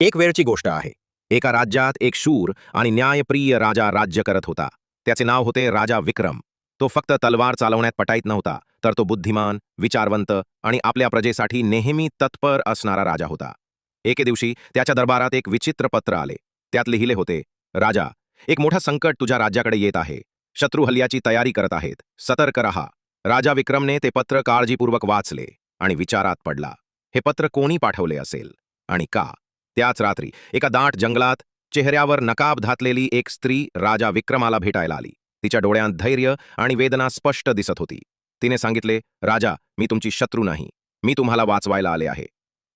एक वेळची गोष्ट आहे. एका राज्यात एक शूर आणि न्यायप्रिय राजा राज्य करत होता. त्याचे नाव होते राजा विक्रम. तो फक्त तलवार चालवण्यात पटाईत नव्हता, तर तो बुद्धिमान, विचारवंत आणि आपल्या प्रजेसाठी नेहमी तत्पर असणारा राजा होता. एके दिवशी त्याच्या दरबारात एक विचित्र पत्र आले. त्यात लिहिले होते, राजा, एक मोठा संकट तुझ्या राज्याकडे येत आहे. शत्रू हल्ल्याची तयारी करत आहेत. सतर्क रहा. राजा विक्रमने ते पत्र काळजीपूर्वक वाचले आणि विचारात पडला. हे पत्र कोणी पाठवले असेल आणि का? त्याच रात्री एका दाट जंगलात चेहऱ्यावर नकाब घातलेली एक स्त्री राजा विक्रमाला भेटायला आली. तिच्या डोळ्यांत धैर्य आणि वेदना स्पष्ट दिसत होती. तिने सांगितले, राजा, मी तुमची शत्रू नाही. मी तुम्हाला वाचवायला आले आहे.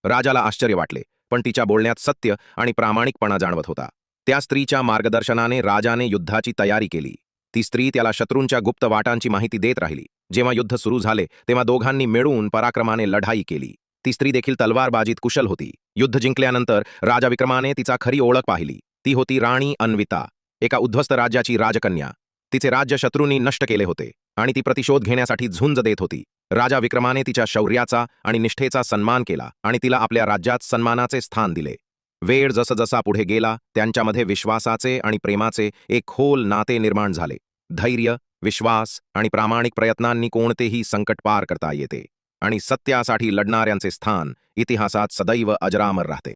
राजाला आश्चर्य वाटले, पण तिच्या बोलण्यात सत्य आणि प्रामाणिकपणा जाणवत होता. त्या स्त्रीच्या मार्गदर्शनाने राजाने युद्धाची तयारी केली. ती स्त्री त्याला शत्रूंच्या गुप्त वाटांची माहिती देत राहिली. जेव्हा युद्ध सुरू झाले तेव्हा दोघांनी मिळून पराक्रमाने लढाई केली. ती स्त्री देखील तलवारबाजीत कुशल होती. युद्ध जिंकल्यानंतर राजा विक्रमाने तिचा खरी ओळख पाहिली. ती होती राणी अन्विता, एका उद्ध्वस्त राज्याची राजकन्या. तिचे राज्य शत्रूंनी नष्ट केले होते आणि ती प्रतिशोध घेण्यासाठी झुंज देत होती. राजा विक्रमाने तिच्या शौर्याचा आणि निष्ठेचा सन्मान केला आणि तिला आपल्या राज्यात सन्मानाचे स्थान दिले. वेळ जसजसा पुढे गेला त्यांच्यामध्ये विश्वासाचे आणि प्रेमाचे एक खोल नाते निर्माण झाले. धैर्य, विश्वास आणि प्रामाणिक प्रयत्नांनी कोणतेही संकट पार करता येते आणि सत्यासाठी लढणाऱ्यांचे स्थान इतिहासात सदैव अजरामर राहते.